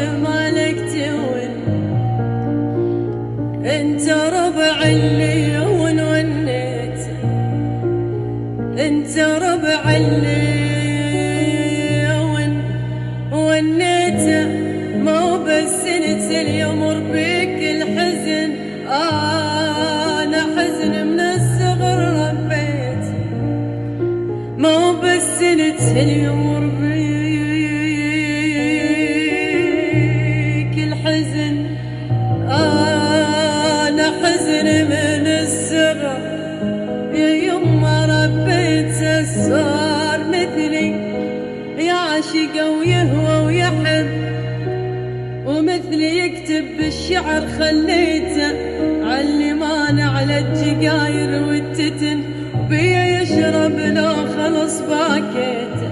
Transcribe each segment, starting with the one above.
جمالك تون، انت ربع اللي ونيت، انت ربع اللي ونيت. مو بس انت اليمر بك الحزن، انا حزن من الصغر ربيت. مو بس انت اليمر بك الحزن، انا حزن من الصغر. يا يما ربيت صار مثلي يعشق ويهوى ويحب، ومثلي يكتب بالشعر خليته علمان على الجقاير والتتن، وبيا يشرب لو خلص باكيته.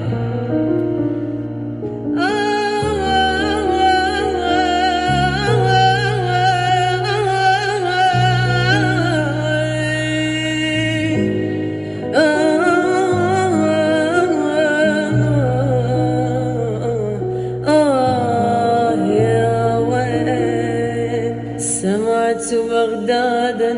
سمعت بغدادا